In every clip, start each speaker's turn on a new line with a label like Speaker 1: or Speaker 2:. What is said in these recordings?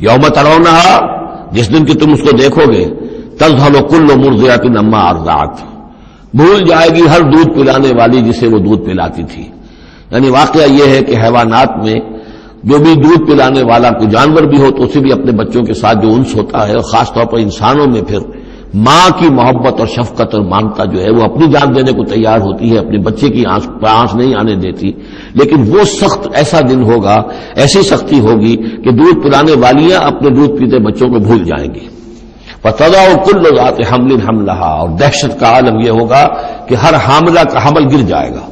Speaker 1: یوم ترونہا، جس دن کہ تم اس کو دیکھو گے، تذہل کل مرضعۃ عما ارضعت، بھول جائے گی ہر دودھ پلانے والی جسے وہ دودھ پلاتی تھی۔ یعنی واقعہ یہ ہے کہ حیوانات میں جو بھی دودھ پلانے والا کوئی جانور بھی ہو تو اسے بھی اپنے بچوں کے ساتھ جو انس ہوتا ہے، اور خاص طور پر انسانوں میں پھر ماں کی محبت اور شفقت اور مامتا جو ہے وہ اپنی جان دینے کو تیار ہوتی ہے، اپنے بچے کی آنچ نہیں آنے دیتی۔ لیکن وہ سخت ایسا دن ہوگا، ایسی سختی ہوگی کہ دودھ پلانے والیاں اپنے دودھ پیتے بچوں کو بھول جائیں گی۔ فَتَضَعُ كُلُّ ذَاتِ حَمْلٍ حَمْلَهَا، اور دہشت کا عالم یہ ہوگا کہ ہر حاملہ کا حمل گر جائے گا۔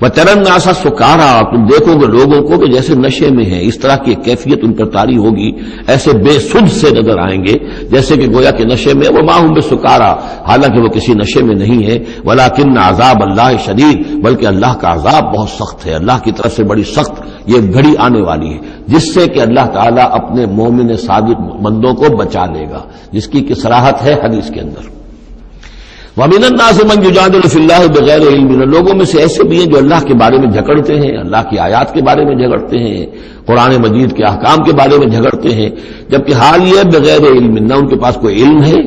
Speaker 1: وَتَرَى النَّاسَ سُكَارَىٰ، تم دیکھو گے لوگوں کو کہ جیسے نشے میں ہیں، اس طرح کی ایک کیفیت ان پر طاری ہوگی، ایسے بے سدھ سے نظر آئیں گے جیسے کہ گویا کہ نشے میں، وَمَا هُم بِسُكَارَىٰ، حالانکہ وہ کسی نشے میں نہیں ہے، وَلَٰكِنَّ عَذَابَ اللَّهِ شَدِيدٌ، بلکہ اللہ کا عذاب بہت سخت ہے، اللہ کی طرف سے بڑی سخت یہ گھڑی آنے والی ہے، جس سے کہ اللہ تعالیٰ اپنے مومن صادق بندوں کو بچا لے گا، جس کی کہ صراحت ہے حدیث کے اندر۔ وَمِنَ النَّاسِ مَن يُجَادِلُ فِي اللَّهِ بِغَيْرِ عِلْمٍ، لوگوں میں سے ایسے بھی ہیں جو اللہ کے بارے میں جھگڑتے ہیں، اللہ کی آیات کے بارے میں جھگڑتے ہیں، قرآن مجید کے احکام کے بارے میں جھگڑتے ہیں، جبکہ حال یہ بغیر علم، نہ ان کے پاس کوئی علم ہے،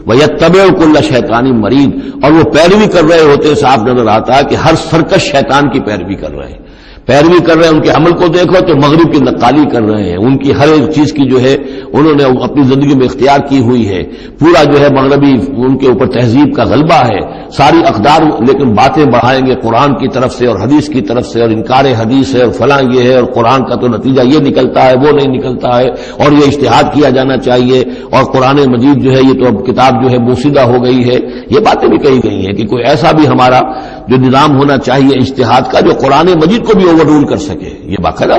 Speaker 1: وَيَتَّبِعُ كُلَّ شَيْطَانٍ مَرِيدٍ، اور وہ پیروی کر رہے ہوتے، صاف نظر آتا ہے کہ ہر سرکش شیطان کی پیروی کر رہے ہیں، ان کے عمل کو دیکھو تو مغرب کی نقالی کر رہے ہیں، ان کی ہر ایک چیز کی جو ہے انہوں نے اپنی زندگی میں اختیار کی ہوئی ہے، پورا جو ہے مغربی ان کے اوپر تہذیب کا غلبہ ہے، ساری اقدار، لیکن باتیں بڑھائیں گے قرآن کی طرف سے اور حدیث کی طرف سے، اور انکار حدیث ہے اور فلاں یہ ہے، اور قرآن کا تو نتیجہ یہ نکلتا ہے، وہ نہیں نکلتا ہے، اور یہ اجتہاد کیا جانا چاہیے، اور قرآن مجید جو ہے یہ تو اب کتاب جو ہے بوسیدہ ہو گئی ہے، یہ باتیں بھی کہی گئی ہیں کہ کوئی ایسا بھی ہمارا جو نظام ہونا چاہیے اجتہاد کا جو قرآن مجید کو بھی اوور رول کر سکے، یہ باقاعدہ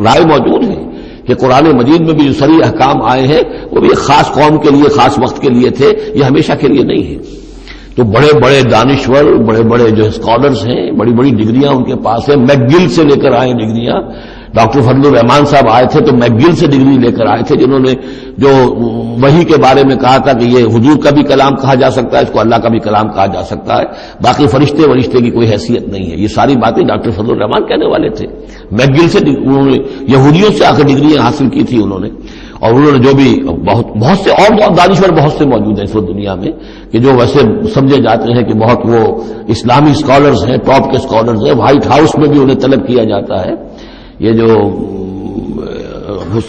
Speaker 1: رائے موجود ہے کہ قرآن مجید میں بھی جو صریح احکام آئے ہیں وہ بھی ایک خاص قوم کے لیے، خاص وقت کے لیے تھے، یہ ہمیشہ کے لیے نہیں ہے۔ تو بڑے بڑے دانشور، بڑے بڑے جو اسکالرز ہیں، بڑی بڑی ڈگریاں ان کے پاس ہیں، میکگل سے لے کر آئے ڈگریاں، ڈاکٹر فضل الرحمان صاحب آئے تھے تو میکگل سے ڈگری لے کر آئے تھے، جنہوں نے جو وحی کے بارے میں کہا تھا کہ یہ حضور کا بھی کلام کہا جا سکتا ہے، اس کو اللہ کا بھی کلام کہا جا سکتا ہے، باقی فرشتے کی کوئی حیثیت نہیں ہے، یہ ساری باتیں ڈاکٹر فضل الرحمان کہنے والے تھے۔ میکگل سے انہوں نے یہودیوں سے آ کر ڈگریاں حاصل کی تھی انہوں نے، اور انہوں نے جو بھی بہت سے اور دانشور بہت سے موجود ہیں اس وقت دنیا میں کہ جو ویسے سمجھے جاتے ہیں کہ بہت وہ اسلامی اسکالرز ہیں، ٹاپ کے اسکالرز ہیں، وائٹ ہاؤس میں بھی انہیں طلب کیا جاتا ہے۔ یہ جو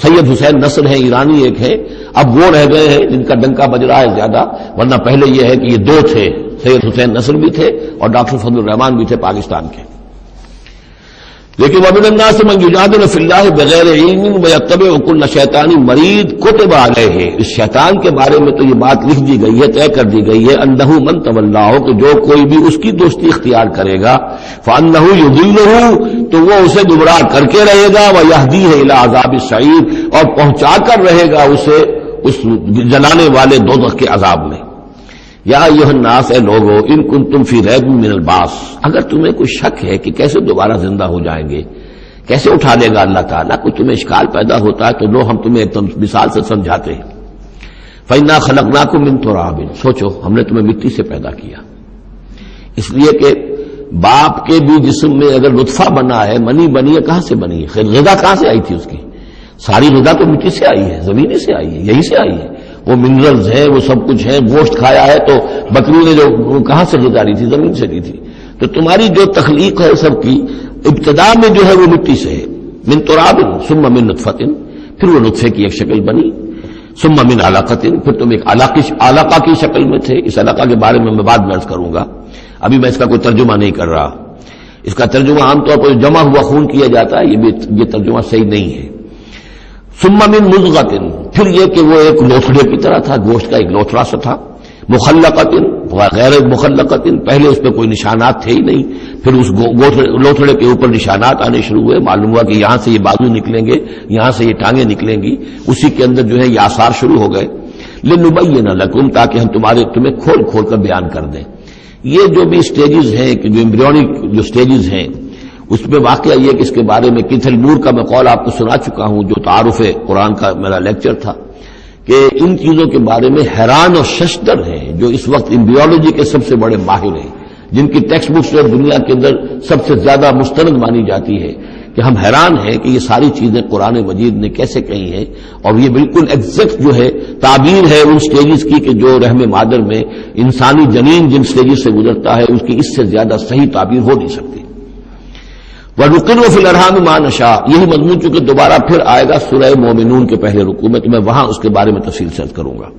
Speaker 1: سید حسین نصر ہیں ایرانی ایک ہے، اب وہ رہ گئے ہیں جن کا ڈنکا بج رہا ہے زیادہ، ورنہ پہلے یہ ہے کہ یہ دو تھے، سید حسین نصر بھی تھے اور ڈاکٹر فضل الرحمان بھی تھے پاکستان کے۔ لیکن وَمِنَ النَّاسِ مَن يُجَادِلُ فِي اللَّهِ بِغَيْرِ عِلْمٍ وَيَتَّبِعُ كُلَّ شَيْطَانٍ مَرِيدٍ كُتِبَ عَلَيْهِ، اس شیطان کے بارے میں تو یہ بات لکھ دی گئی ہے، طے کر دی گئی ہے، أَنَّهُ مَن تَوَلَّاهُ، کہ جو کوئی بھی اس کی دوستی اختیار کرے گا، فَأَنَّهُ يُضِلُّهُ، تو وہ اسے گمراہ کر کے رہے گا، وَيَهْدِيهِ إِلَىٰ عَذَابِ السَّعِيرِ، اور پہنچا کر رہے گا اسے اس جلانے والے دوزخ کے عذاب میں۔ یا ایھا الناس، اے لوگو، ان کنتم فی ریب من البعث، اگر تمہیں کوئی شک ہے کہ کیسے دوبارہ زندہ ہو جائیں گے، کیسے اٹھا لے گا اللہ تعالیٰ، کوئی تمہیں اشکال پیدا ہوتا ہے تو لو ہم تمہیں ایک مثال سے سمجھاتے ہیں۔ فَإِنَّا خَلَقْنَاكُم مِّن تُرَابٍ، سوچو ہم نے تمہیں مٹی سے پیدا کیا، اس لیے کہ باپ کے بھی جسم میں اگر نطفہ بنا ہے، منی بنی ہے، کہاں سے بنی ہے؟ خیر غذا کہاں سے آئی تھی اس کی؟ ساری غذا تو مٹی سے آئی ہے، زمین سے آئی ہے، یہی سے آئی ہے، وہ منرلز ہیں، وہ سب کچھ ہے، گوشت کھایا ہے تو بکری نے جو کہاں سے غذا لی تھی؟ زمین سے لی تھی۔ تو تمہاری جو تخلیق ہے سب کی ابتدا میں جو ہے وہ مٹی سے ہے، من تراب ثم من نطفۃ، پھر وہ نطفے کی ایک شکل بنی، ثم من علقۃ، پھر تم ایک علقہ کی شکل میں تھے۔ اس علقہ کے بارے میں بعد میں عرض کروں گا، ابھی میں اس کا کوئی ترجمہ نہیں کر رہا، اس کا ترجمہ عام طور پر جمع ہوا خون کیا جاتا ہے، یہ ترجمہ صحیح نہیں ہے۔ ثم من مضغۃ، پھر یہ کہ وہ ایک لوتھڑے کی طرح تھا، گوشت کا ایک لوتھڑا سا تھا، مخلقۃ غیر مخلقۃ، پہلے اس پہ کوئی نشانات تھے ہی نہیں، پھر اس لوتھڑے کے اوپر نشانات آنے شروع ہوئے، معلوم ہوا کہ یہاں سے یہ بازو نکلیں گے، یہاں سے یہ ٹانگیں نکلیں گی، اسی کے اندر جو ہے یہ آثار شروع ہو گئے۔ لنبین لکم، تاکہ ہم تمہیں کھول کھول کر بیان کر دیں۔ یہ جو بھی سٹیجز ہیں کہ جو ایمبریونک جو سٹیجز ہیں، اس میں واقعہ یہ کہ اس کے بارے میں کیتھل مور کا میں قول آپ کو سنا چکا ہوں، جو تعارف قرآن کا میرا لیکچر تھا، کہ ان چیزوں کے بارے میں حیران اور ششدر ہیں جو اس وقت ایمبریولوجی کے سب سے بڑے ماہر ہیں، جن کی ٹیکسٹ بکس دنیا کے اندر سب سے زیادہ مستند مانی جاتی ہے کہ ہم حیران ہیں کہ یہ ساری چیزیں قرآن مجید نے کیسے کہی ہیں، اور یہ بالکل ایگزیکٹ جو ہے تعبیر ہے ان سٹیجز کی کہ جو رحم مادر میں انسانی جنین جن سٹیجز سے گزرتا ہے اس کی اس سے زیادہ صحیح تعبیر ہو نہیں سکتی۔ وَنُقِرُّ فِي الْأَرْحَامِ مَا نَشَاءُ، یہی مضمون چونکہ دوبارہ پھر آئے گا سورہ مومنون کے پہلے رکوع میں، تو میں وہاں اس کے بارے میں تفصیل سے کروں گا۔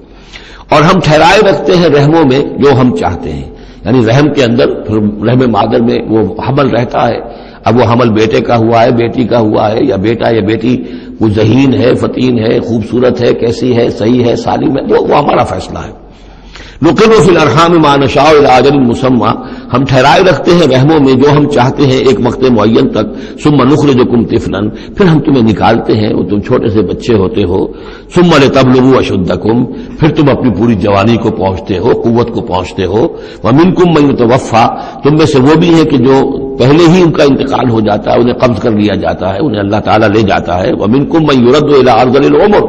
Speaker 1: اور ہم ٹھہرائے رکھتے ہیں رحموں میں جو ہم چاہتے ہیں، یعنی رحم کے اندر پھر رحم مادر میں وہ حمل رہتا ہے، اب وہ حمل بیٹے کا ہوا ہے، بیٹی کا ہوا ہے، یا بیٹا یا بیٹی وہ ذہین ہے، فتین ہے، خوبصورت ہے، کیسی ہے، صحیح ہے، سالم ہے، وہ ہمارا فیصلہ ہے۔ نقر فی الارحام ما نشاء الی اجل مسمى، ہم ٹھہرائے رکھتے ہیں رحموں میں جو ہم چاہتے ہیں ایک وقت معین تک، ثم نخرجکم طفلا، پھر ہم تمہیں نکالتے ہیں، وہ تم چھوٹے سے بچے ہوتے ہو، ثم لتبلغوا اشدکم، پھر تم اپنی پوری جوانی کو پہنچتے ہو، قوت کو پہنچتے ہو، ومنکم من یتوفى، تم میں سے وہ بھی ہیں کہ جو پہلے ہی ان کا انتقال ہو جاتا ہے، انہیں قبض کر لیا جاتا ہے، انہیں اللہ تعالیٰ لے جاتا ہے، ومنکم من یرد الی ارذل العمر،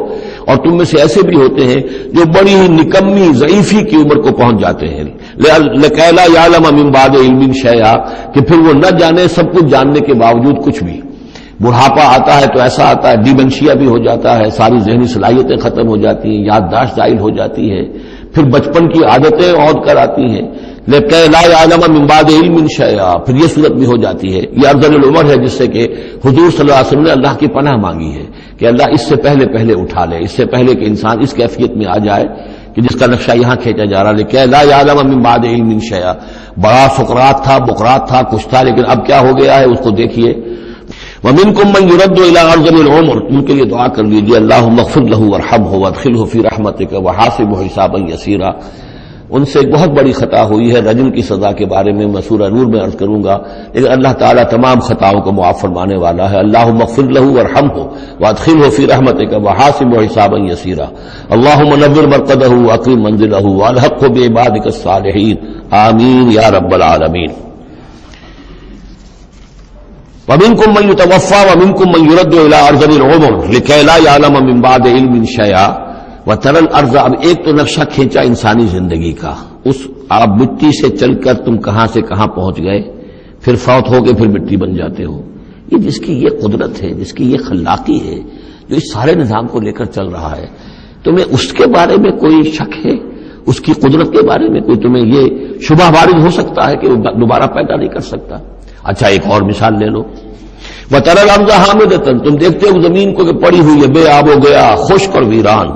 Speaker 1: اور تم میں سے ایسے بھی ہوتے ہیں جو بڑی ہی نکمی ضعیفی کی عمر کو پہنچ جاتے ہیں، لکي لا يعلم من بعد علم شيئا، کہ پھر وہ نہ جانے سب کچھ جاننے کے باوجود کچھ بھی۔ بڑھاپا آتا ہے تو ایسا آتا ہے، ڈیمنشیا بھی ہو جاتا ہے، ساری ذہنی صلاحیتیں ختم ہو جاتی ہیں، یادداشت زائل ہو جاتی ہے، پھر بچپن کی عادتیں عود کر آتی ہیں، لکي لا يعلم من بعد علم شيئا، پھر یہ صورت بھی ہو جاتی ہے۔ یہ ارذل العمر ہے جس سے کہ حضور صلی اللہ علیہ وسلم نے اللہ کی پناہ مانگی ہے کہ اللہ اس سے پہلے اٹھا لے، اس سے پہلے کہ انسان اس کیفیت میں آ جائے کہ جس کا نقشہ یہاں کھینچا جا رہا ہے، لکي لا يعلم من بعد علم شيئا۔ بڑا سقراط تھا، بقراط تھا، کچھ تھا، لیکن اب کیا ہو گیا ہے اس کو دیکھیے۔ ومنکم من یرد الی ارذل العمر، ان کے لیے دعا کر لیجیے، اللہم اغفر لہ وارحمہ وادخلہ فی رحمتک وحاسبہ حسابا یسیرا۔ ان سے ایک بہت بڑی خطا ہوئی ہے، رجم کی سزا کے بارے میں میں سورہ نور میں عرض کروں گا، لیکن اللہ تعالیٰ تمام خطاؤں کو معاف فرمانے والا ہے۔ اللہم اغفر لہ وارحمہ وادخلہ فی رحمتک وحاسبہ حسابا یسیرا۔ اللہم نور مرقدہ واکرم منزلہ والحقہ بعبادک الصالحین، آمین یا رب العالمین۔ ومنکم من یتوفی ومنکم من یرد الی ارذل العمر لکي لا يعلم من بعد علم شیئا وترى الارض۔ اب ایک تو نقشہ کھینچا انسانی زندگی کا، اس آپ مٹی سے چل کر تم کہاں سے کہاں پہنچ گئے، پھر فوت ہو کے پھر مٹی بن جاتے ہو۔ یہ جس کی یہ قدرت ہے، جس کی یہ خلاقی ہے، جو اس سارے نظام کو لے کر چل رہا ہے، تمہیں اس کے بارے میں کوئی شک ہے؟ اس کی قدرت کے بارے میں کوئی تمہیں یہ شبہ وارد ہو سکتا ہے کہ وہ دوبارہ پیدا نہیں کر سکتا؟ اچھا ایک اور مثال لے لو، وَتَرَى الْأَرْضَ حَامِدَةً، تم دیکھتے ہو زمین کو کہ پڑی ہوئی ہے، بے آب و گیا، خشک اور ویران،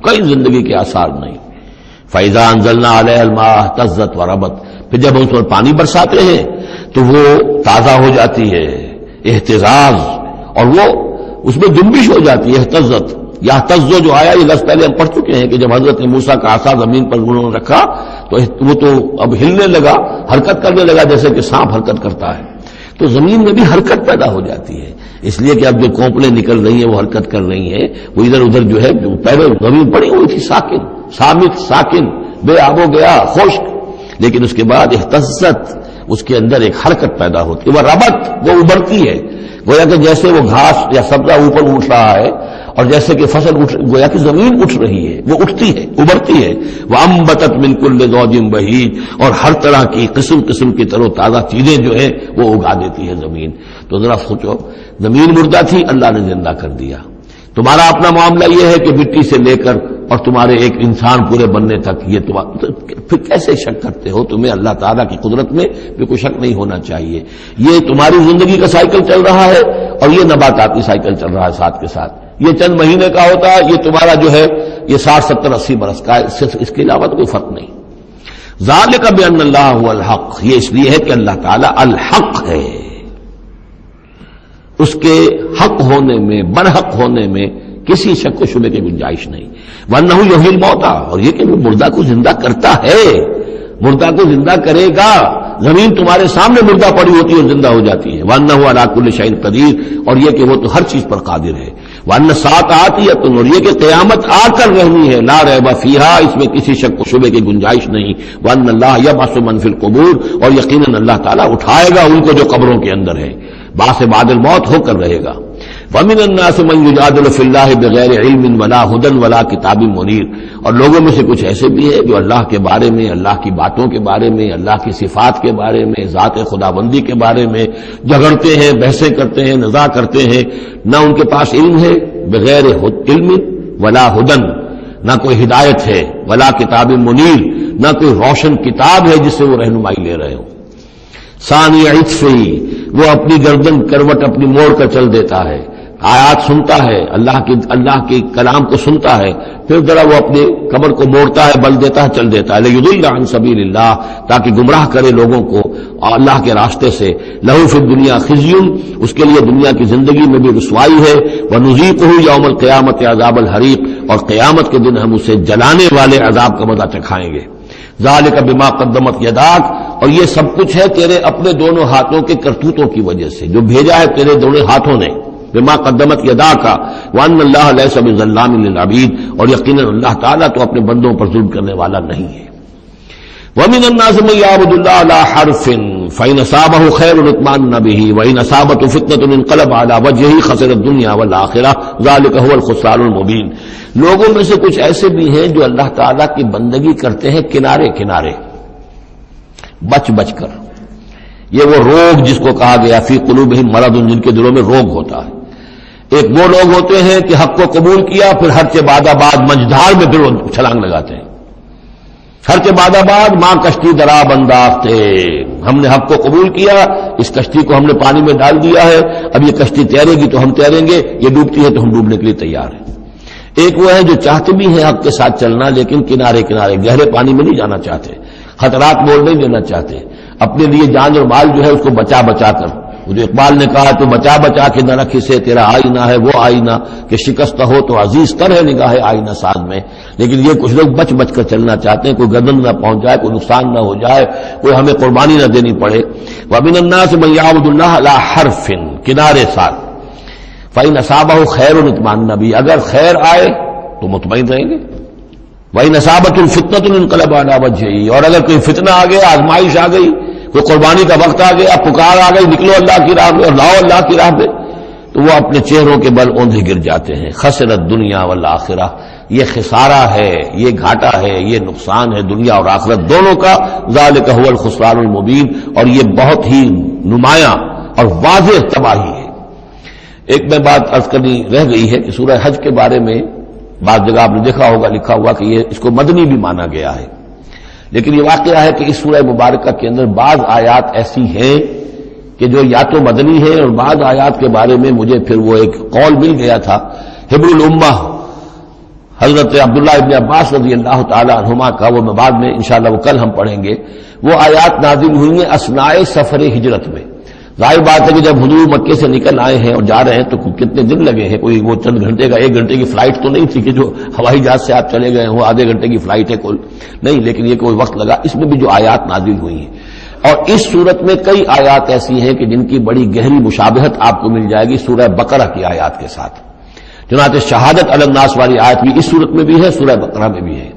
Speaker 1: کوئی زندگی کے آثار نہیں۔ فَإِذَا أَنزَلْنَا عَلَيْهَا الْمَاءَ اهْتَزَّتْ وَرَبَتْ، پھر جب ہم اس پر پانی برساتے ہیں تو وہ تازہ ہو جاتی ہے، اہتزاز، اور وہ اس میں جنبش ہو جاتی ہے، اہتزت۔ یہتز جو آیا یہ لفظ پہلے ہم پڑھ چکے ہیں کہ جب حضرت موسیٰ کا عصا زمین پر انہوں نے رکھا تو وہ تو اب ہلنے لگا، حرکت کرنے لگا جیسے کہ سانپ حرکت کرتا ہے، تو زمین میں بھی حرکت پیدا ہو جاتی ہے، اس لیے کہ اب جو کونپلیں نکل رہی ہیں وہ حرکت کر رہی ہیں، وہ ادھر ادھر جو ہے پہلے زمین پڑی ہوئی تھی ساکن، صامت، ساکن، بے آب و گیا، خشک، لیکن اس کے بعد اہتزت، اس کے اندر ایک حرکت پیدا ہوتی ہے، وہ ربط، وہ ابھرتی ہے، گویا کہ جیسے وہ گھاس یا سبزہ اوپر اٹھ رہا ہے، اور جیسے کہ فصل گویا کہ زمین اٹھ رہی ہے، وہ اٹھتی ہے، ابھرتی ہے۔ وَأَنبَتَتْ مِن كُلِّ زَوْجٍ بَهِيجٍ، اور ہر طرح کی قسم قسم کی تر و تازہ چیزیں جو ہیں وہ اگا دیتی ہے زمین۔ تو ذرا سوچو، زمین مردہ تھی، اللہ نے زندہ کر دیا۔ تمہارا اپنا معاملہ یہ ہے کہ مٹی سے لے کر اور تمہارے ایک انسان پورے بننے تک، یہ پھر کیسے شک کرتے ہو؟ تمہیں اللہ تعالیٰ کی قدرت میں بھی کوئی شک نہیں ہونا چاہیے۔ یہ تمہاری زندگی کا سائیکل چل رہا ہے اور یہ نباتاتی سائیکل چل رہا ہے ساتھ کے ساتھ، یہ چند مہینے کا ہوتا ہے، یہ تمہارا جو ہے یہ 60 70 80 برس کا ہے، صرف اس کے علاوہ تو کوئی فرق نہیں۔ ذالک بان اللہ هو الحق، یہ اس لیے ہے کہ اللہ تعالیٰ الحق ہے، اس کے حق ہونے میں، برحق ہونے میں کسی شک و شبے کی گنجائش نہیں۔ وانہ یحیی الموتى، اور یہ کہ وہ مردہ کو زندہ کرتا ہے، مردہ کو زندہ کرے گا۔ زمین تمہارے سامنے مردہ پڑی ہوتی ہے اور زندہ ہو جاتی ہے۔ وانہ علی کل شیء قدیر، اور یہ کہ وہ تو ہر چیز پر قادر ہے۔ وان الساعۃ آتیۃ، اور یہ کہ قیامت آ کر رہنی ہے، لا ریب فیہا، اس میں کسی شک و شبے کی گنجائش نہیں۔ وان اللہ یبعث من فی القبور، اور یقیناً اللہ تعالیٰ اٹھائے گا ان کو جو قبروں کے اندر ہے، بعث بعد الموت ہو کر رہے گا۔ وَمِنَ النَّاسِ مَن يُجَادِلُ فِي اللَّهِ بِغَيْرِ عِلْمٍ وَلَا هُدًى وَلَا كِتَابٍ مُنِيرٍ، اور لوگوں میں سے کچھ ایسے بھی ہیں جو اللہ کے بارے میں، اللہ کی باتوں کے بارے میں، اللہ کی صفات کے بارے میں، ذات خداوندی کے بارے میں جھگڑتے ہیں، بحثیں کرتے ہیں، نزاع کرتے ہیں، نہ ان کے پاس علم ہے، بغیر علم ولا ہدن، نہ کوئی ہدایت ہے، ولا کتاب منیر، نہ کوئی روشن کتاب ہے جس سے وہ رہنمائی لے رہے ہوں۔ ثانی عطفی، وہ اپنی گردن کروٹ اپنی موڑ کر چل دیتا ہے، آیات سنتا ہے، اللہ کے کلام کو سنتا ہے، پھر ذرا وہ اپنے کمر کو موڑتا ہے، بل دیتا ہے، چل دیتا ہے، لیضل عن سبیل اللہ، تاکہ گمراہ کرے لوگوں کو اللہ کے راستے سے۔ لہو فی الدنیا خزی، اس کے لیے دنیا کی زندگی میں بھی رسوائی ہے، ونذیقہ یوم القیامت عذاب الحریق، اور قیامت کے دن ہم اسے جلانے والے عذاب کا مزہ چکھائیں گے۔ ذالک بما قدمت یداک، اور یہ سب کچھ ہے تیرے اپنے دونوں ہاتھوں کے کرتوتوں کی وجہ سے، جو بھیجا ہے تیرے دونوں ہاتھوں نے، بما قدمت یداک، وان اللہ لیس بظلام للعبید، اور یقیناً اللہ تعالیٰ تو اپنے بندوں پر ظلم کرنے والا نہیں ہے۔ ومن الناس من يعبد الله على حرف فإن أصابه خير اطمأن به وإن أصابته فتنة انقلب على وجهه خسر الدنيا والآخرة ذلك هو الخسران المبين۔ لوگوں میں سے کچھ ایسے بھی ہیں جو اللہ تعالیٰ کی بندگی کرتے ہیں کنارے کنارے، بچ بچ کر۔ یہ وہ روگ جس کو کہا گیا فی قلوبہم مرض، جن کے دلوں میں روگ ہوتا ہے۔ ایک وہ لوگ ہوتے ہیں کہ حق کو قبول کیا، پھر ہر کے بعد منجدھار میں پھر وہ چھلانگ لگاتے ہیں، ہر کے بعد ماں کشتی درا بنداختے، ہم نے حق کو قبول کیا، اس کشتی کو ہم نے پانی میں ڈال دیا ہے، اب یہ کشتی تیرے گی تو ہم تیریں گے، یہ ڈوبتی ہے تو ہم ڈوبنے کے لیے تیار ہیں۔ ایک وہ ہے جو چاہتے بھی ہیں حق کے ساتھ چلنا، لیکن کنارے کنارے گہرے پانی میں نہیں جانا چاہتے، خطرات مول نہیں دینا چاہتے، اپنے لیے جان اور مال جو ہے اس کو بچا بچا کر، جو اقبال نے کہا تو بچا بچا کے نہ رکھ اسے تیرا آئینہ ہے وہ آئینہ، کہ شکست ہو تو عزیز تر ہے نگاہ آئینہ ساز میں۔ لیکن یہ کچھ لوگ بچ بچ کر چلنا چاہتے ہیں، کوئی گردن نہ پہنچ جائے، کوئی نقصان نہ ہو جائے، کوئی ہمیں قربانی نہ دینی پڑے۔ وَمِنَ النَّاسِ مَن يَعْبُدُ اللَّهَ عَلَى حَرْفٍ، کنارے ساتھ، فَإِنْ أَصَابَهُ خَيْرٌ اطْمَأَنَّ بِهِ، اگر خیر آئے تو مطمئن رہیں گے۔ وَإِنْ أَصَابَتْهُ الْفِتْنَةُ انقلب على وجهه، اور اگر کوئی فتنہ آ گیا، آزمائش آ گئی، کوئی قربانی کا وقت آ گیا، پکار آ گئی، نکلو اللہ کی راہ میں اور لاؤ اللہ کی راہ میں، تو وہ اپنے چہروں کے بل اوندھے گر جاتے ہیں۔ خسرت دنیا والآخرہ، یہ خسارہ ہے، یہ گھاٹا ہے، یہ نقصان ہے دنیا اور آخرت دونوں کا۔ ذالک هو الخسران المبین، اور یہ بہت ہی نمایاں اور واضح تباہی ہے۔ ایک میں بات عرض کرنی رہ گئی ہے کہ سورہ حج کے بارے میں بعض جگہ آپ نے دیکھا ہوگا لکھا ہوا کہ یہ اس کو مدنی بھی مانا گیا ہے، لیکن یہ واقعہ ہے کہ اس سورہ مبارکہ کے اندر بعض آیات ایسی ہیں کہ جو یا تو مدنی ہیں، اور بعض آیات کے بارے میں مجھے پھر وہ ایک قول مل گیا تھا حبر الامہ حضرت عبداللہ ابن عباس رضی اللہ تعالی عنہما کا، وہ بعد میں انشاءاللہ وہ کل ہم پڑھیں گے۔ وہ آیات نازل ہوئی ہیں اثناء سفر ہجرت میں۔ ظاہر بات ہے کہ جب حضور مکے سے نکل آئے ہیں اور جا رہے ہیں تو کتنے دن لگے ہیں، کوئی وہ چند گھنٹے کا، ایک گھنٹے کی فلائٹ تو نہیں تھی کہ جو ہوائی جہاز سے آپ چلے گئے وہ آدھے گھنٹے کی فلائٹ ہے کل، نہیں، لیکن یہ کوئی وقت لگا۔ اس میں بھی جو آیات نازل ہوئی ہیں، اور اس صورت میں کئی آیات ایسی ہیں کہ جن کی بڑی گہری مشابہت آپ کو مل جائے گی سورہ بقرہ کی آیات کے ساتھ۔ چنانچہ شہادت علی الناس والی آیت بھی اس صورت میں بھی ہے، سورہ بقرہ میں بھی ہے۔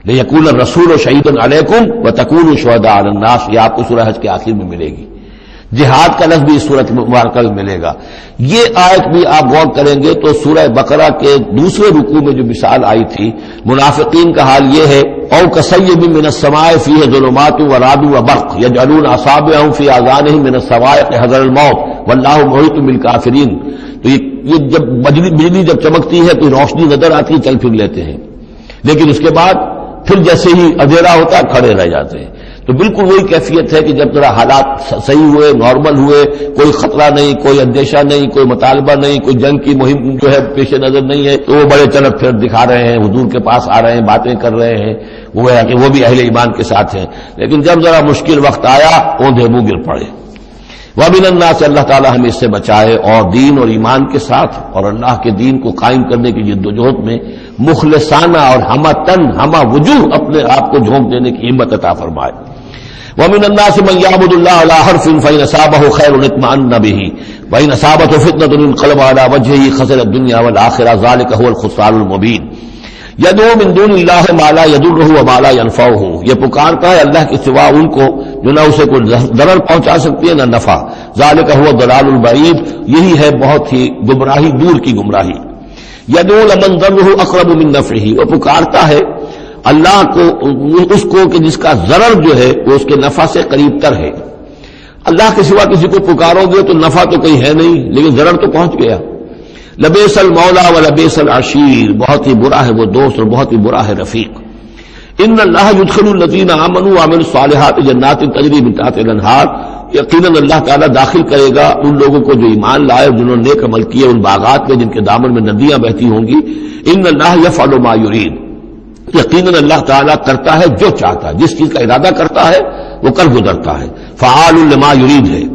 Speaker 1: لیکون الرسول شہیدا علیکم وتکونوا شہداء علی الناس، یہ آپ کو سورہ حج کے آخر میں ملے گی۔ جہاد کا لفظ بھی اس صورت مبارکہ میں ملے گا۔ یہ آیت بھی آپ غور کریں گے تو سورہ بقرہ کے دوسرے رکوع میں جو مثال آئی تھی منافقین کا حال یہ ہے، او کصیب من السماء فیہ ظلمات ورعد وبرق یجعلون اصابعهم فی آذانهم من الصواعق حذر الموت واللہ محیط بالکافرین۔ تو یہ جب بجلی جب چمکتی ہے تو روشنی نظر آتی ہے، چل پھر لیتے ہیں، لیکن اس کے بعد پھر جیسے ہی اندھیرا ہوتا ہے کھڑے رہ جاتے ہیں۔ تو بالکل وہی کیفیت ہے کہ جب ذرا حالات صحیح ہوئے، نارمل ہوئے، کوئی خطرہ نہیں، کوئی اندیشہ نہیں، کوئی مطالبہ نہیں، کوئی جنگ کی مہم جو ہے پیش نظر نہیں ہے، تو وہ بڑے چلک پھر دکھا رہے ہیں، حضور کے پاس آ رہے ہیں، باتیں کر رہے ہیں، وہ ہے کہ وہ بھی اہل ایمان کے ساتھ ہیں۔ لیکن جب ذرا مشکل وقت آیا اوندھے منہ گر پڑے۔ وَمِنَ النَّاسِ، اللہ تعالی ہمیں اس سے بچائے، اور دین اور ایمان کے ساتھ اور اللہ کے دین کو قائم کرنے کی جدوجہد میں مخلصانہ اور ہمہ وجوہ اپنے آپ کو جھونک دینے کی ہمت عطا فرمائے۔ وَمِنَ النَّاسِ مَن يَعْبُدُ اللَّهَ عَلَى حَرْفٍ فَإِنْ أَصَابَهُ خَيْرٌ اطْمَأَنَّ بِهِ وَإِنْ أَصَابَتْهُ فِتْنَةٌ انقلب على وجهه خسر الدنيا والآخرة ذلك هو الخسران المبين۔ یدعو من دون اللہ ما لا یضرہ وما لا ینفعہ، یہ پکارتا ہے اللہ کے سوا ان کو جو نہ اسے کوئی ضرر پہنچا سکتی ہے نہ نفع. ذالک هو الضلال البعید، یہی ہے بہت ہی گمراہی، دور کی گمراہی. یدعو لمن ضرہ اقرب من نفعہ، وہ پکارتا ہے اللہ کو اس کو کہ جس کا ضرر جو ہے وہ اس کے نفع سے قریب تر ہے. اللہ کے سوا کسی کو پکارو گے تو نفع تو کہیں ہے نہیں لیکن ضرر تو پہنچ گیا. لبیس المولا و لبیس العشیر، بہت ہی برا ہے وہ دوست اور بہت ہی برا ہے رفیق. ان اللہ يدخل الذین آمنوا وعملوا الصالحات جنات تجری من تحتها الانہار، یقیناً اللہ تعالیٰ داخل کرے گا ان لوگوں کو جو ایمان لائے جنہوں نے نیک عمل کیے ان باغات میں جن کے دامن میں ندیاں بہتی ہوں گی. ان اللہ یفعل ما یرید، یقیناً اللہ تعالیٰ کرتا ہے جو چاہتا ہے، جس چیز کا ارادہ کرتا ہے وہ کر گزرتا ہے. فعال لما یرید ہے.